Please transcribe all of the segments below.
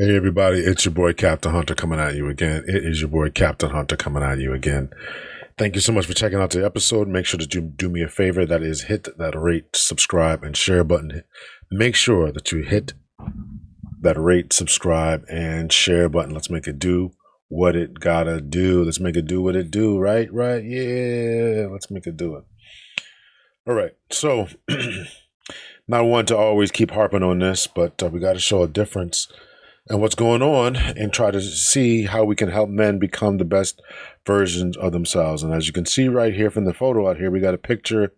Hey everybody, it's your boy Captain Hunter coming at you again. It is your boy Captain Hunter coming at you again. Thank you so much for checking out the episode. Make sure that you do me a favor, that is hit that rate, subscribe, and share button. Make sure that you hit that rate, subscribe, and share button. Let's make it do what it gotta do. Let's make it do what it do, right? Right? Yeah, let's make it do it. All right, so not one to always keep harping on this, but we got to show a difference and what's going on and try to see how we can help men become the best versions of themselves. And as you can see right here from the photo out here, we got a picture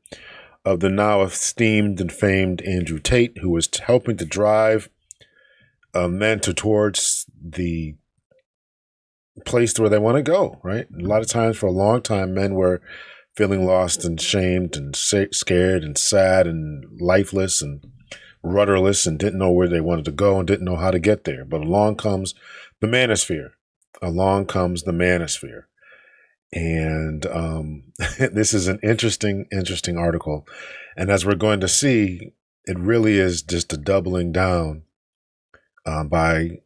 of the now esteemed and famed Andrew Tate, who was helping to drive men towards the place where they want to go, right? A lot of times, for a long time, men were feeling lost and shamed and scared and sad and lifeless and rudderless and didn't know where they wanted to go and didn't know how to get there. But along comes the manosphere. Along comes the manosphere. And this is an interesting article. And as we're going to see, it really is just a doubling down by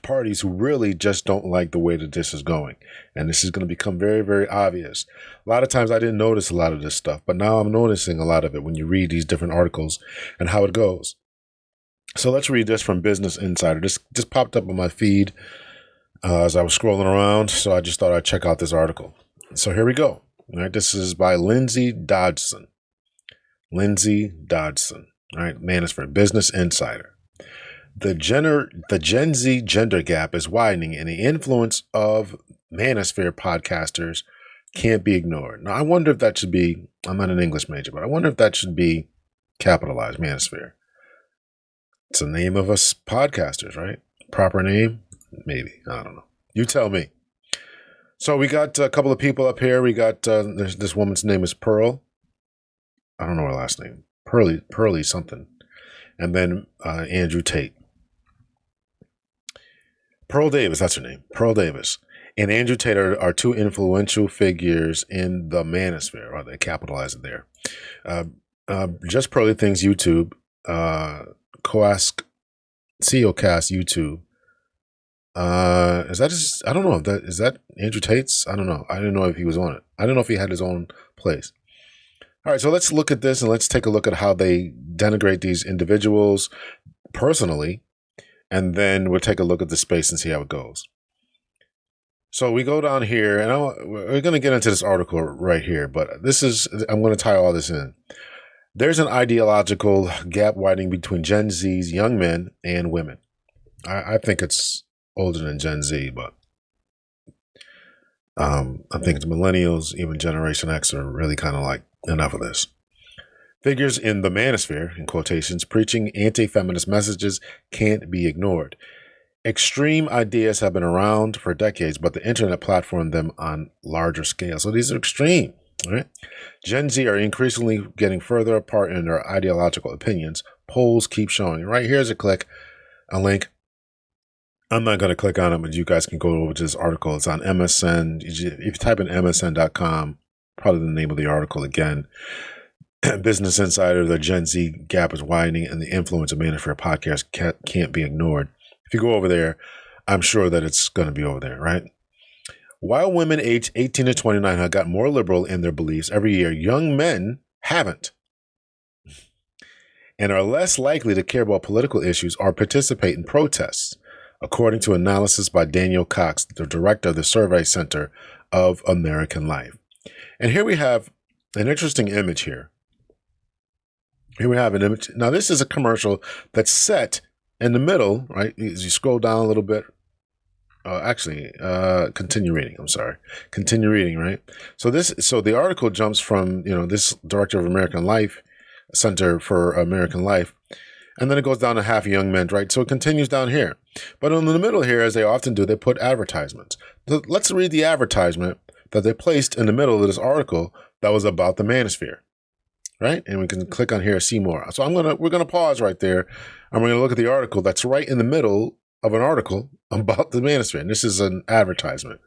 parties who really just don't like the way that this is going. And this is going to become very, very obvious. A lot of times I didn't notice a lot of this stuff, but now I'm noticing a lot of it when you read these different articles and how it goes. So let's read this from Business Insider. This just popped up on my feed as I was scrolling around, so I just thought I'd check out this article. So here we go. All right, this is by Lindsay Dodson. Lindsay Dodson. All right, Manosphere, Business Insider. The Gen Z gender gap is widening, and the influence of Manosphere podcasters can't be ignored. Now, I wonder if that should be, I'm not an English major, but I wonder if that should be capitalized, Manosphere. It's the name of us podcasters, right? Proper name? Maybe. I don't know. You tell me. So we got a couple of people up here. We got, this woman's name is Pearl. I don't know her last name. Pearly something. And then Andrew Tate. Pearl Davis, that's her name. Pearl Davis and Andrew Tate are two influential figures in the manosphere, or they capitalize it there. Just Pearly Things YouTube, Sociocast YouTube. Is that his, I don't know if that is that Andrew Tate's? I don't know. I didn't know if he was on it. I didn't know if he had his own place. All right, so let's look at this and let's take a look at how they denigrate these individuals personally. And then we'll take a look at the space and see how it goes. So we go down here, and we're going to get into this article right here, but I'm going to tie all this in. There's an ideological gap widening between Gen Z's young men and women. I think it's older than Gen Z, but I think it's millennials, even Generation X are really kind of like, enough of this. Figures in the manosphere, in quotations, preaching anti-feminist messages can't be ignored. Extreme ideas have been around for decades, but the internet platformed them on larger scale. So these are extreme, right? Gen Z are increasingly getting further apart in their ideological opinions. Polls keep showing. Right, here's a link. I'm not going to click on it, but you guys can go over to this article. It's on MSN. If you type in msn.com, probably the name of the article again. Business Insider, the Gen Z gap is widening, and the influence of Manosphere podcast can't be ignored. If you go over there, I'm sure that it's going to be over there, right? While women aged 18 to 29 have got more liberal in their beliefs every year, young men haven't, and are less likely to care about political issues or participate in protests, according to analysis by Daniel Cox, the director of the Survey Center of American Life. And here we have an interesting image here. Here we have an image. Now, this is a commercial that's set in the middle, right? As you scroll down a little bit. Continue reading. I'm sorry. Continue reading, right? So the article jumps from, this director of American Life, Center for American Life, and then it goes down to half young men, right? So it continues down here. But in the middle here, as they often do, they put advertisements. Let's read the advertisement that they placed in the middle of this article that was about the manosphere. Right? And we can click on here, see more. So we're gonna pause right there, and we're gonna look at the article that's right in the middle of an article about the manosphere. And this is an advertisement.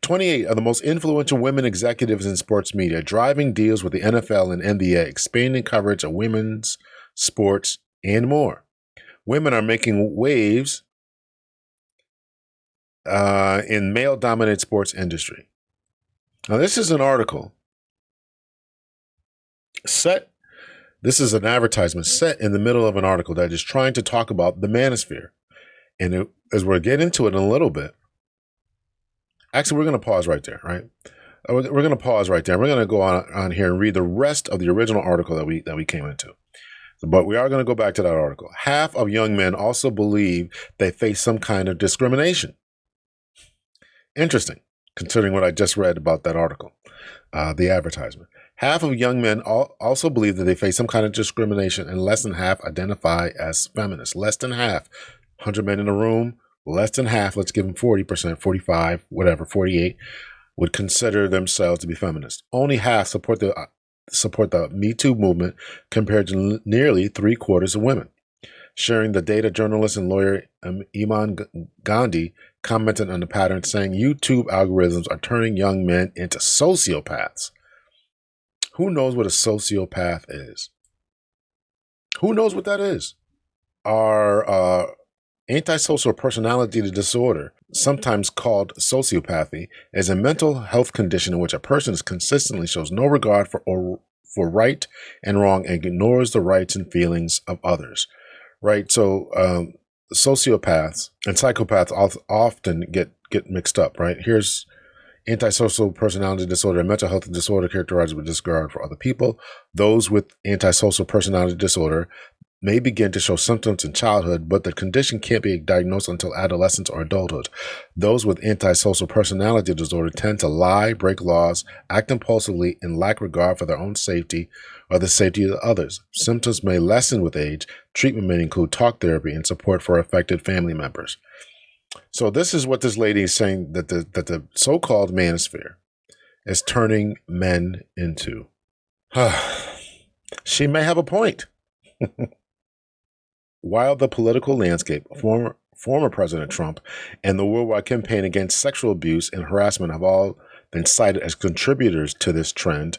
28 of the most influential women executives in sports media driving deals with the NFL and NBA, expanding coverage of women's sports and more. Women are making waves in male-dominated sports industry. Now, this is an article set. This is an advertisement set in the middle of an article that is trying to talk about the manosphere. And as we'll get into it in a little bit, actually, we're going to pause right there, right? We're going to pause right there. We're going to go on here and read the rest of the original article that we came into. But we are going to go back to that article. Half of young men also believe they face some kind of discrimination. Interesting, considering what I just read about that article, the advertisement. Half of young men also believe that they face some kind of discrimination, and less than half identify as feminists. Less than half. 100 men in a room, less than half, let's give them 40%, 45, whatever, 48, would consider themselves to be feminists. Only half support the Me Too movement, compared to nearly 3/4 of women. Sharing the data, journalist and lawyer Iman Gandhi commented on the pattern, saying YouTube algorithms are turning young men into sociopaths. Who knows what a sociopath is? Who knows what that is? Our antisocial personality disorder, sometimes called sociopathy, is a mental health condition in which a person consistently shows no regard for right and wrong and ignores the rights and feelings of others. Right? So sociopaths and psychopaths often get mixed up, right? Here's antisocial personality disorder, a mental health disorder characterized with disregard for other people. Those with antisocial personality disorder may begin to show symptoms in childhood, but the condition can't be diagnosed until adolescence or adulthood. Those with antisocial personality disorder tend to lie, break laws, act impulsively, and lack regard for their own safety or the safety of others. Symptoms may lessen with age. Treatment may include talk therapy and support for affected family members. So this is what this lady is saying, that the so-called manosphere is turning men into. She may have a point. While the political landscape, former President Trump and the worldwide campaign against sexual abuse and harassment have all been cited as contributors to this trend,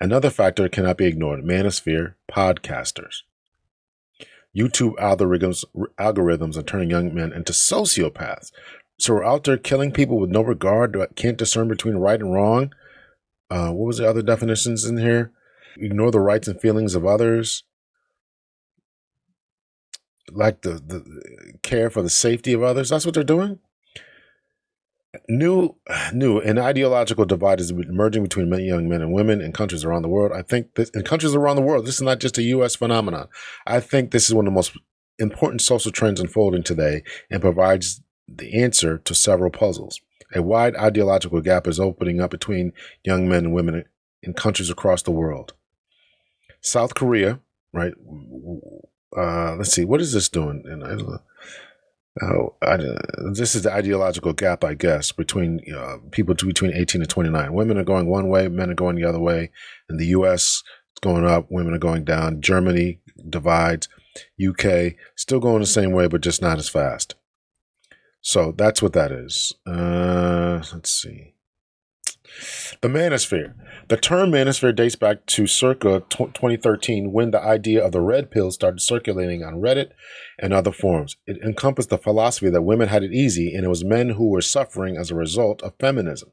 another factor cannot be ignored: manosphere podcasters. YouTube algorithms are turning young men into sociopaths. So we're out there killing people with no regard, can't discern between right and wrong. What was the other definitions in here? Ignore the rights and feelings of others. Like the care for the safety of others. That's what they're doing. New an ideological divide is emerging between many young men and women in countries around the world. I think this, in countries around the world, this is not just a U.S. phenomenon. I think this is one of the most important social trends unfolding today and provides the answer to several puzzles. A wide ideological gap is opening up between young men and women in countries across the world. South Korea, right? Let's see, what is this doing? This is the ideological gap, I guess, between people between 18 and 29. Women are going one way, men are going the other way. In the U.S., it's going up, women are going down. Germany divides. UK still going the same way, but just not as fast. So that's what that is. Let's see. The manosphere. The term manosphere dates back to circa 2013, when the idea of the red pill started circulating on Reddit and other forums. It encompassed the philosophy that women had it easy and it was men who were suffering as a result of feminism.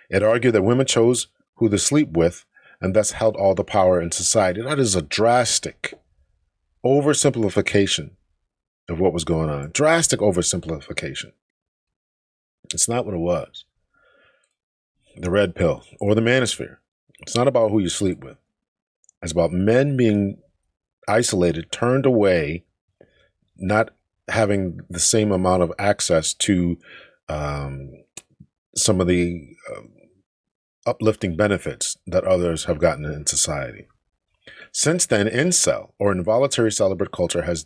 It argued that women chose who to sleep with and thus held all the power in society. That is a drastic oversimplification of what was going on. Drastic oversimplification. It's not what it was. The red pill or the manosphere. It's not about who you sleep with. It's about men being isolated, turned away, not having the same amount of access to some of the uplifting benefits that others have gotten in society. Since then, incel, or involuntary celibate culture, has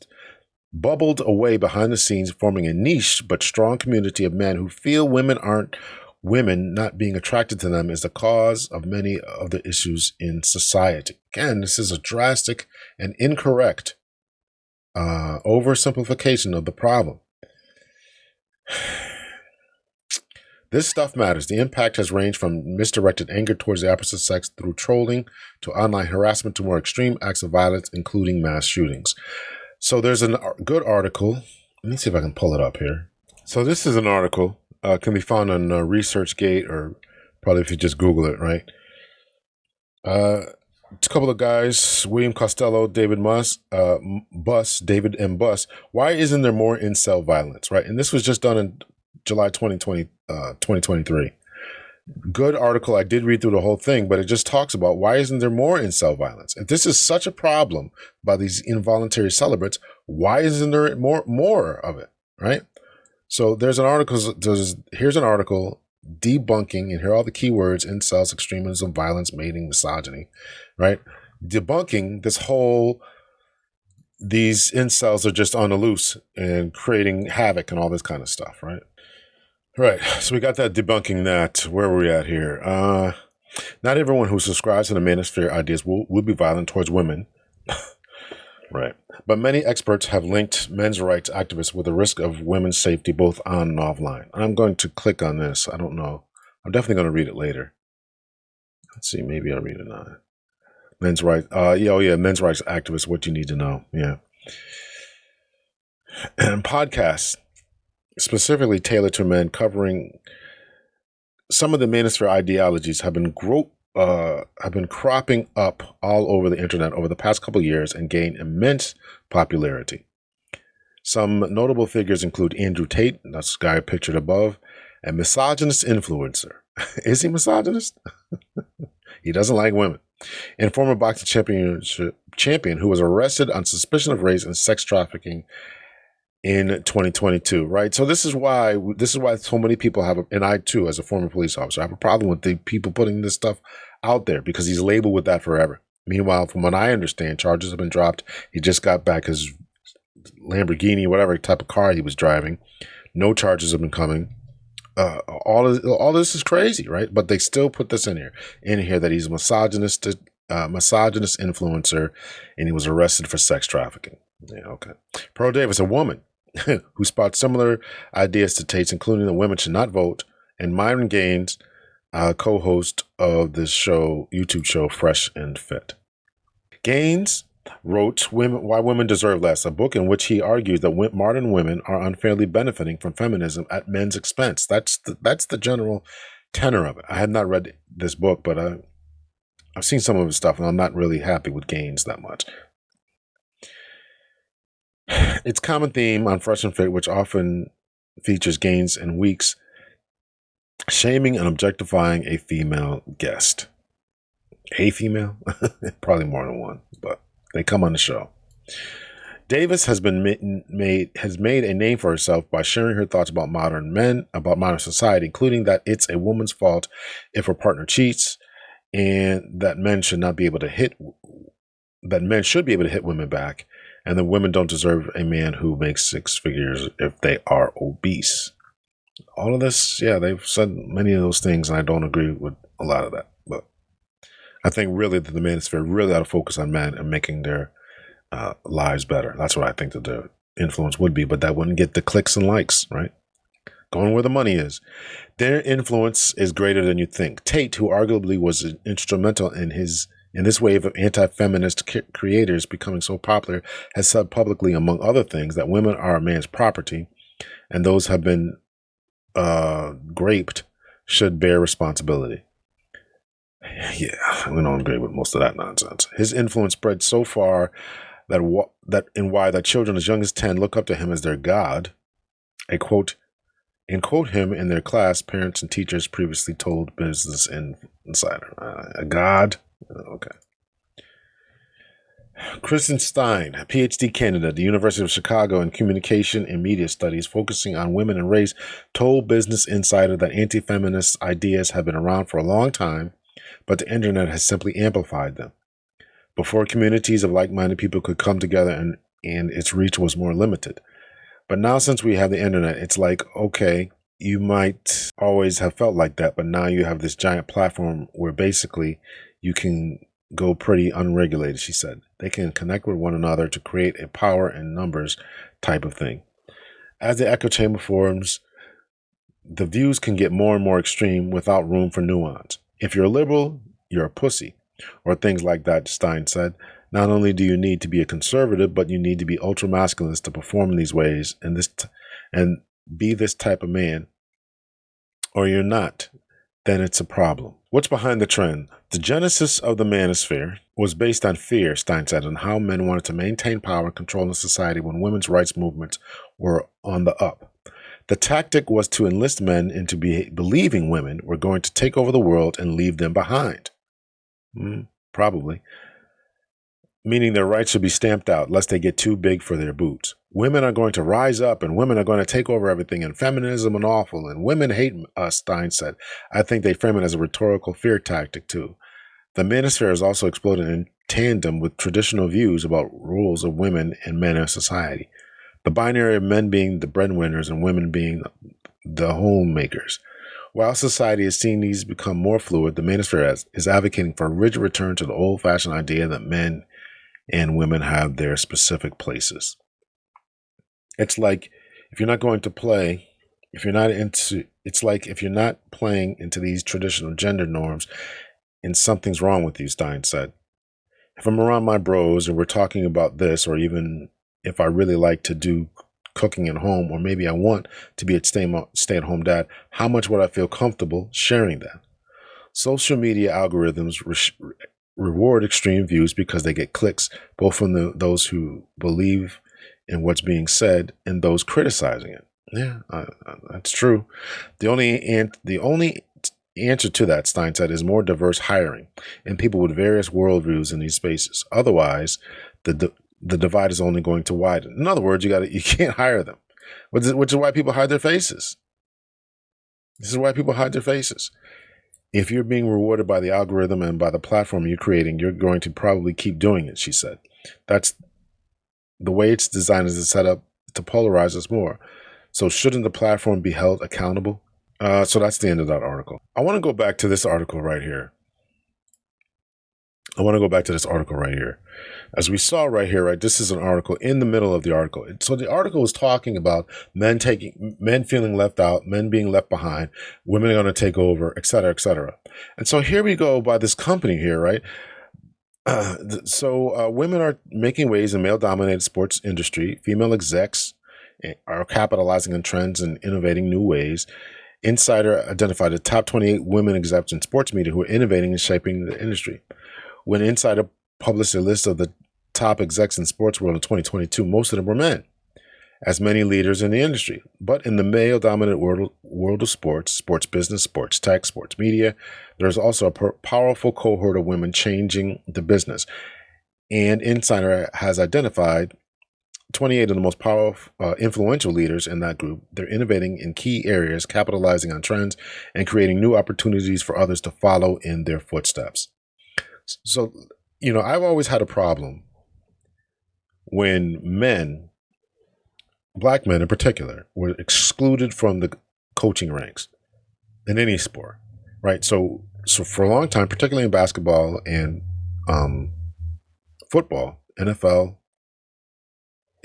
bubbled away behind the scenes, forming a niche but strong community of men who feel women not being attracted to them is the cause of many of the issues in society. Again, this is a drastic and incorrect oversimplification of the problem. This stuff matters. The impact has ranged from misdirected anger towards the opposite sex through trolling to online harassment to more extreme acts of violence, including mass shootings. So there's a good article. Let me see if I can pull it up here. So this is an article can be found on ResearchGate, or probably if you just Google it, right? It's a couple of guys, William Costello, David David M. Buss. Why isn't there more incel violence, right? And this was just done in July 2023. Good article. I did read through the whole thing, but it just talks about why isn't there more incel violence? If this is such a problem by these involuntary celibates, why isn't there more of it, right? So there's an article. Here's an article debunking, and here are all the keywords: incels, extremism, violence, mating, misogyny, right? Debunking these incels are just on the loose and creating havoc and all this kind of stuff, right? Right. So we got that debunking that. Where are we at here? Not everyone who subscribes to the manosphere ideas will be violent towards women. Right. But many experts have linked men's rights activists with the risk of women's safety both on and offline. I'm going to click on this. I don't know. I'm definitely going to read it later. Let's see. Maybe I'll read it now. Men's rights. Men's rights activists. What you need to know. Yeah. And podcasts specifically tailored to men covering some of the manosphere ideologies have been cropping up all over the internet over the past couple of years and gained immense popularity. Some notable figures include Andrew Tate, that's the guy pictured above, a misogynist influencer. Is he misogynist? He doesn't like women. And former boxing champion who was arrested on suspicion of rape and sex trafficking in 2022, right? So this is why so many people have, and I too, as a former police officer, I have a problem with the people putting this stuff out there because he's labeled with that forever. Meanwhile, from what I understand, charges have been dropped. He just got back his Lamborghini, whatever type of car he was driving. No charges have been coming. All this is crazy, right? But they still put this in here that he's a misogynist influencer, and he was arrested for sex trafficking. Yeah, okay. Pearl Davis, a woman who spouts similar ideas to Tate's, including that women should not vote, and Myron Gaines, co-host of this YouTube show, Fresh and Fit. Gaines wrote Why Women Deserve Less, a book in which he argues that modern women are unfairly benefiting from feminism at men's expense. That's the general tenor of it. I had not read this book, but I've seen some of his stuff, and I'm not really happy with Gaines that much. It's common theme on Fresh and Fit, which often features Gaines and Weeks shaming and objectifying a female guest. A female? Probably more than one, but they come on the show. Davis has made a name for herself by sharing her thoughts about modern society, including that it's a woman's fault if her partner cheats, and that men should be able to hit women back, and that women don't deserve a man who makes six figures if they are obese. All of this, yeah, they've said many of those things, and I don't agree with a lot of that. But I think really that the manosphere really ought to focus on men and making their lives better. That's what I think that the influence would be, but that wouldn't get the clicks and likes, right? Going where the money is. Their influence is greater than you think. Tate, who arguably was instrumental in this wave of anti-feminist creators becoming so popular, has said publicly, among other things, that women are a man's property, and those have been raped should bear responsibility. Yeah, we don't agree with most of that nonsense. His influence spread so far that children as young as 10 look up to him as their god. Quote him in their class, parents and teachers previously told Business Insider. A god? Okay. Kristen Stein, a PhD candidate at the University of Chicago in Communication and Media Studies, focusing on women and race, told Business Insider that anti-feminist ideas have been around for a long time, but the internet has simply amplified them. Before, communities of like-minded people could come together and its reach was more limited. But now, since we have the internet, it's like, okay, you might always have felt like that, but now you have this giant platform where basically you can go pretty unregulated, she said. They can connect with one another to create a power in numbers type of thing. As the echo chamber forms, the views can get more and more extreme without room for nuance. If you're a liberal, you're a pussy, or things like that, Stein said. Not only do you need to be a conservative, but you need to be ultra-masculinist to perform in these ways and be this type of man. or you're not, then it's a problem. What's behind the trend? The genesis of the manosphere was based on fear, Stein said, and how men wanted to maintain power and control in society when women's rights movements were on the up. The tactic was to enlist men into believing women were going to take over the world and leave them behind. Probably. Meaning their rights should be stamped out lest they get too big for their boots. Women are going to rise up and women are going to take over everything, and feminism and awful, and women hate us, Stein said. I think they frame it as a rhetorical fear tactic too. The manosphere has also exploded in tandem with traditional views about roles of women and men in society. The binary of men being the breadwinners and women being the homemakers. While society is seeing these become more fluid, the manosphere is advocating for a rigid return to the old-fashioned idea that men and women have their specific places. It's like if you're not going to play, it's like if you're not playing into these traditional gender norms, and something's wrong with you, Stein said. If I'm around my bros and we're talking about this, or even if I really like to do cooking at home, or maybe I want to be a stay-at-home dad, how much would I feel comfortable sharing that? Social media algorithms reward extreme views because they get clicks, both from those who believe in what's being said and those criticizing it. Yeah, that's true. The only answer to that, Stein said, is more diverse hiring and people with various worldviews in these spaces. Otherwise, the divide is only going to widen. In other words, you can't hire them, which is why people hide their faces. This is why people hide their faces. If you're being rewarded by the algorithm and by the platform you're creating, you're going to probably keep doing it, she said. That's the way it's designed, is set up to polarize us more. So shouldn't the platform be held accountable? So that's the end of that article. I want to go back to this article right here. As we saw right here, right, this is an article in the middle of the article. So the article is talking about men feeling left out, men being left behind, women are going to take over, et cetera, et cetera. And so here we go by this company here, right? Women are making waves in male-dominated sports industry. Female execs are capitalizing on trends and innovating new ways. Insider identified the top 28 women execs in sports media who are innovating and shaping the industry. When Insider published a list of the top execs in sports world in 2022, most of them were men, as many leaders in the industry. But in the male-dominated world of sports business, sports tech, sports media, there's also a powerful cohort of women changing the business. And Insider has identified 28 of the most powerful, influential leaders in that group. They're innovating in key areas, capitalizing on trends, and creating new opportunities for others to follow in their footsteps. So, I've always had a problem when men, black men in particular, were excluded from the coaching ranks in any sport, right? So for a long time, particularly in basketball and football, NFL,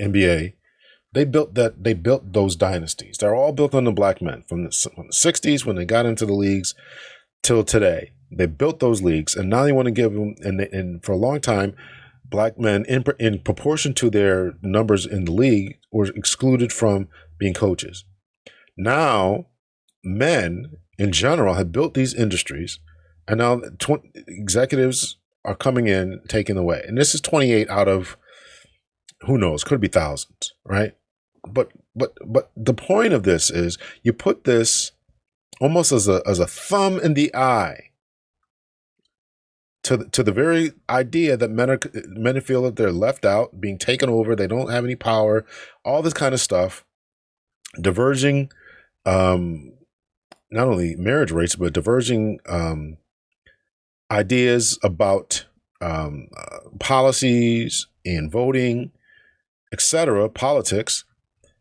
NBA, they built those dynasties. They're all built on the black men from the 60s when they got into the leagues till today. They built those leagues, and now they want to give them. And for a long time, black men, in proportion to their numbers in the league, were excluded from being coaches. Now, men in general have built these industries, and now executives are coming in, taking away. And this is 28 out of, who knows, could be thousands, right? But the point of this is you put this almost as a thumb in the eye to the very idea that men feel that they're left out, being taken over, they don't have any power, all this kind of stuff, diverging not only marriage rates, but diverging ideas about policies and voting, etc., politics,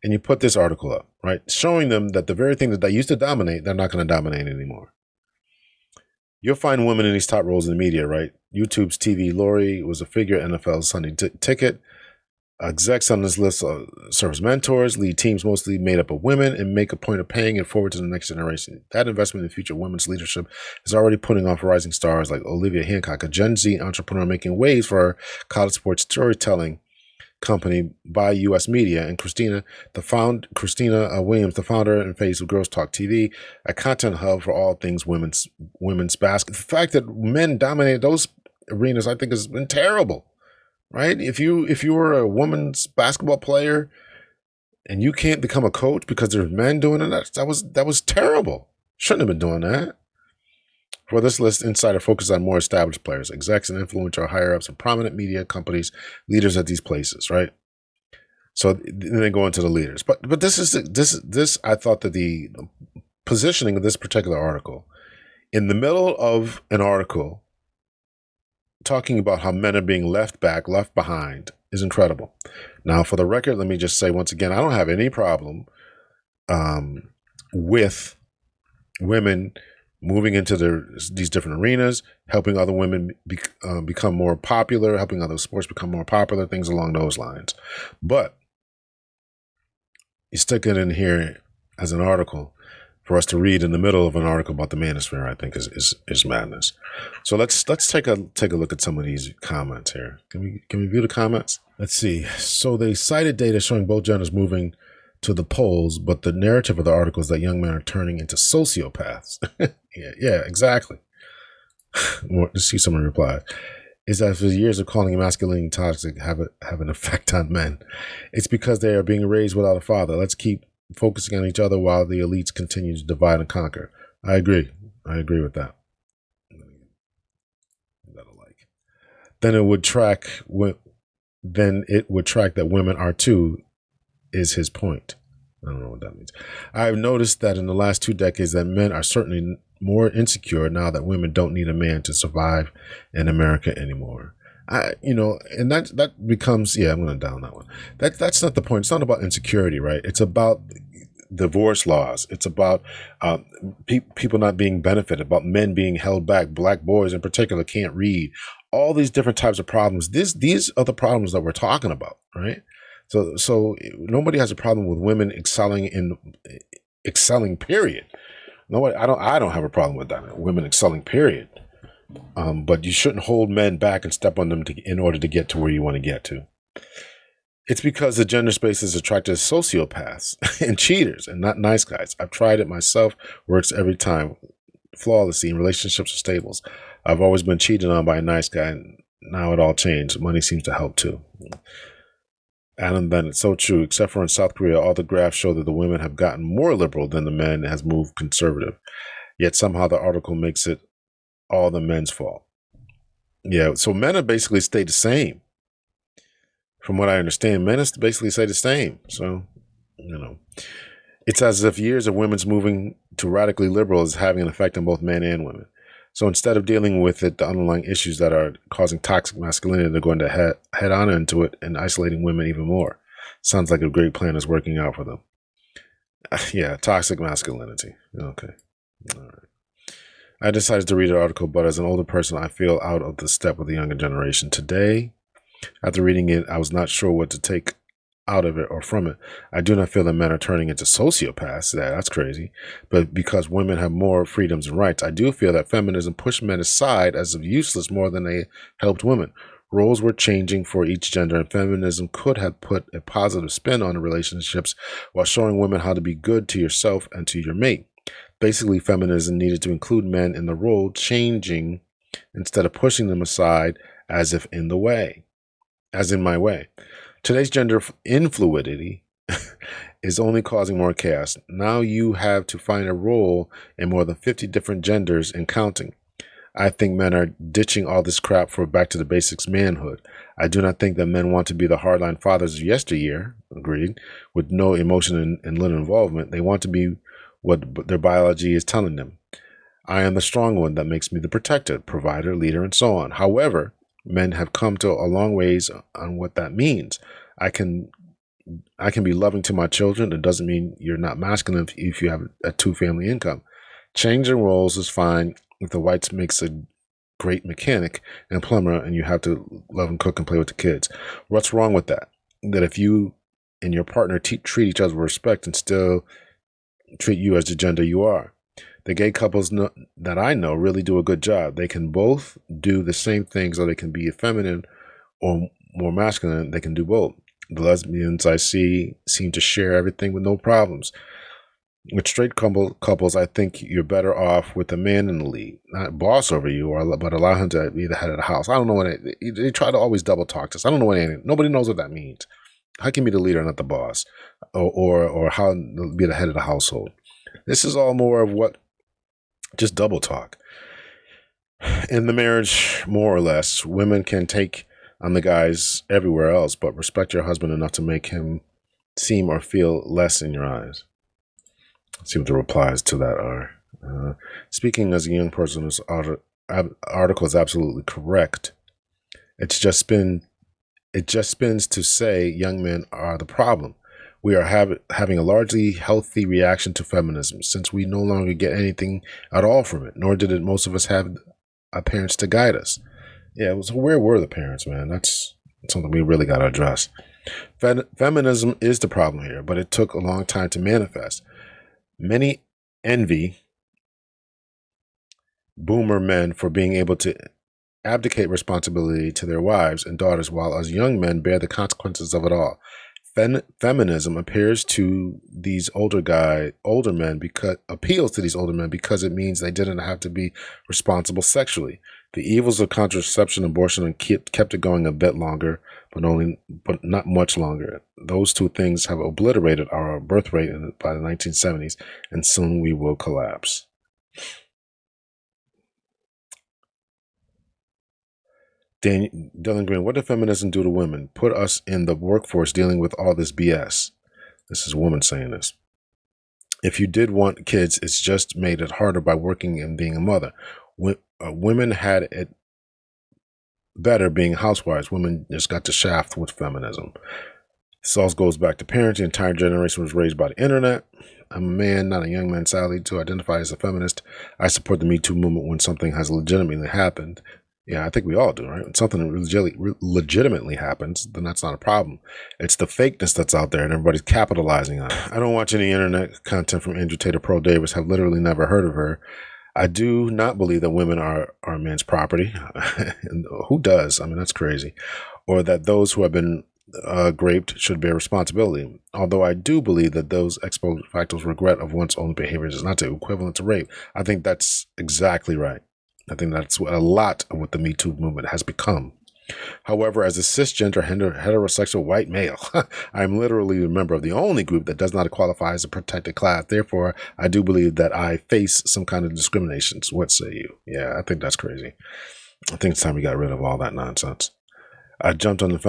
and you put this article up, right, showing them that the very thing that they used to dominate, they're not going to dominate anymore. You'll find women in these top roles in the media, right? YouTube's TV Lori was a figure at NFL's Sunday Ticket. Execs on this list serve as mentors, lead teams mostly made up of women, and make a point of paying it forward to the next generation. That investment in future women's leadership is already putting off rising stars like Olivia Hancock, a Gen Z entrepreneur making waves for college sports storytelling. company by U.S. media, and Christina Williams, the founder and face of Girls Talk TV, a content hub for all things women's basketball. The fact that men dominate those arenas, I think, has been terrible. Right? If you were a women's basketball player and you can't become a coach because there's men doing it, that was terrible. Shouldn't have been doing that. For this list, Insider focuses on more established players, execs and influential higher-ups and prominent media companies, leaders at these places, right? So then they go into the leaders. But this I thought that the positioning of this particular article, in the middle of an article talking about how men are being left behind, is incredible. Now, for the record, let me just say once again, I don't have any problem with women moving into these different arenas, helping other women become more popular, helping other sports become more popular, things along those lines. But you stick it in here as an article for us to read in the middle of an article about the manosphere, I think is madness. So let's take a look at some of these comments here. Can we view the comments? Let's see. So they cited data showing both genders moving to the polls, but the narrative of the article is that young men are turning into sociopaths. yeah, exactly. Let's see someone reply. Is that for years of calling masculinity toxic have an effect on men? It's because they are being raised without a father. Let's keep focusing on each other while the elites continue to divide and conquer. I agree with that. Then it would track that women are too, is his point. I don't know what that means. I've noticed that in the last 2 decades that men are certainly more insecure now that women don't need a man to survive in America anymore. And that becomes, I'm going to down that one. That's not the point. It's not about insecurity, right? It's about divorce laws. It's about people not being benefited, about men being held back. Black boys in particular can't read. All these different types of problems. These are the problems that we're talking about, right? So nobody has a problem with women excelling, period. Nobody, I don't have a problem with that. Women excelling, period. But you shouldn't hold men back and step on them in order to get to where you want to get to. It's because the gender space is attracted to sociopaths and cheaters and not nice guys. I've tried it myself. Works every time. Flawlessly in relationships or stables. I've always been cheated on by a nice guy, and now it all changed. Money seems to help too. Adam Bennett, so true. Except for in South Korea, all the graphs show that the women have gotten more liberal than the men has moved conservative. Yet somehow the article makes it all the men's fault. Yeah, so men have basically stayed the same. From what I understand, men have basically stayed the same. So, it's as if years of women's moving to radically liberal is having an effect on both men and women. So instead of dealing with the underlying issues that are causing toxic masculinity, they're going to head on into it and isolating women even more. Sounds like a great plan is working out for them. Yeah, toxic masculinity. Okay. All right. I decided to read an article, but as an older person, I feel out of the step with the younger generation. Today, after reading it, I was not sure what to take out of it or from it. I do not feel that men are turning into sociopaths. That's crazy. But because women have more freedoms and rights, I do feel that feminism pushed men aside as useless more than they helped women. Roles were changing for each gender, and feminism could have put a positive spin on the relationships while showing women how to be good to yourself and to your mate. Basically, feminism needed to include men in the role changing instead of pushing them aside as if in the way, as in my way. Today's gender influidity is only causing more chaos. Now you have to find a role in more than 50 different genders and counting. I think men are ditching all this crap for back to the basics manhood. I do not think that men want to be the hardline fathers of yesteryear, agreed, with no emotion and little involvement. They want to be what their biology is telling them. I am the strong one that makes me the protector, provider, leader, and so on. However, men have come to a long ways on what that means. I can be loving to my children. It doesn't mean you're not masculine if you have a 2-family income. Changing roles is fine if the whites makes a great mechanic and plumber and you have to love and cook and play with the kids. What's wrong with that? That if you and your partner treat each other with respect and still treat you as the gender you are. The gay couples that I know really do a good job. They can both do the same things, or they can be feminine or more masculine. They can do both. The lesbians I see seem to share everything with no problems. With straight couples, I think you're better off with a man in the lead, not boss over you, but allow him to be the head of the house. I don't know what they try to always double talk this. I don't know what nobody knows what that means. How can you be the leader, not the boss, or how to be the head of the household? This is all more of what just double talk. In the marriage, more or less, women can take on the guys everywhere else, but respect your husband enough to make him seem or feel less in your eyes. Let's see what the replies to that are. Speaking as a young person, this article is absolutely correct. It just spins to say young men are the problem. We are having a largely healthy reaction to feminism, since we no longer get anything at all from it, nor did most of us have our parents to guide us. Yeah, so where were the parents, man? That's something we really got to address. Feminism is the problem here, but it took a long time to manifest. Many envy boomer men for being able to abdicate responsibility to their wives and daughters, while us young men bear the consequences of it all. Feminism appeals to these older men because it means they didn't have to be responsible sexually. The evils of contraception, abortion, and kept it going a bit longer, but not much longer. Those two things have obliterated our birth rate by the 1970s, and soon we will collapse. Dylan Green, what did feminism do to women? Put us in the workforce dealing with all this BS. This is a woman saying this. If you did want kids, it's just made it harder by working and being a mother. Women had it better being housewives. Women just got the shaft with feminism. This also goes back to parenting. The entire generation was raised by the internet. I'm a man, not a young man, sadly, to identify as a feminist. I support the Me Too movement when something has legitimately happened. Yeah, I think we all do, right? When something legitimately happens, then that's not a problem. It's the fakeness that's out there and everybody's capitalizing on it. I don't watch any internet content from Andrew Tate or Pearl Davis. Have literally never heard of her. I do not believe that women are men's property. Who does? I mean, that's crazy. Or that those who have been raped should bear responsibility. Although I do believe that those ex post facto regret of one's own behaviors is not equivalent to rape. I think that's exactly right. I think that's a lot of what the Me Too movement has become. However, as a cisgender, heterosexual white male, I am literally a member of the only group that does not qualify as a protected class. Therefore, I do believe that I face some kind of discrimination. What say you? Yeah, I think that's crazy. I think it's time we got rid of all that nonsense. I jumped on the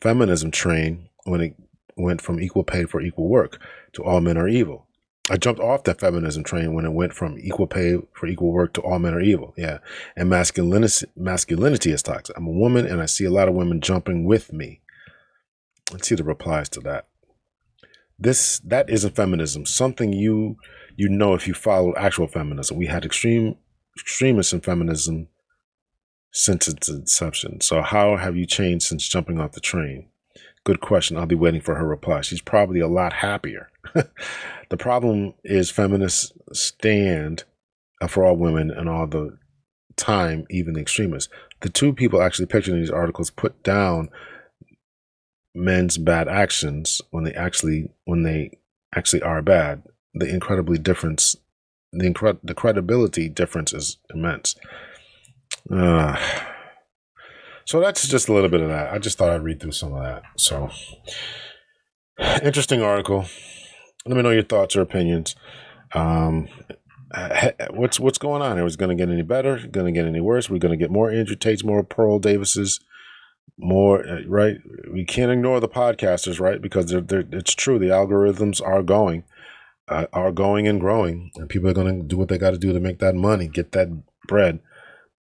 feminism train when it went from equal pay for equal work to all men are evil. I jumped off that feminism train when it went from equal pay for equal work to all men are evil. Yeah. And masculinity is toxic. I'm a woman and I see a lot of women jumping with me. Let's see the replies to that. That isn't feminism. Something you know if you follow actual feminism. We had extremists in feminism since its inception. So how have you changed since jumping off the train? Good question. I'll be waiting for her reply. She's probably a lot happier. The problem is feminists stand for all women and all the time, even the extremists. The two people actually pictured in these articles put down men's bad actions when they actually are bad. The credibility difference is immense. So that's just a little bit of that. I just thought I'd read through some of that. So, interesting article. Let me know your thoughts or opinions. What's going on? Is it going to get any better? Going to get any worse? We're going to get more Andrew Tates, more Pearl Davises, more right? We can't ignore the podcasters, right? Because it's true. The algorithms are going and growing, and people are going to do what they got to do to make that money, get that bread.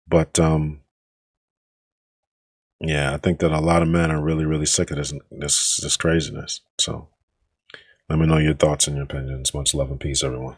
But yeah, I think that a lot of men are really, really sick of this craziness. So let me know your thoughts and your opinions. Much love and peace, everyone.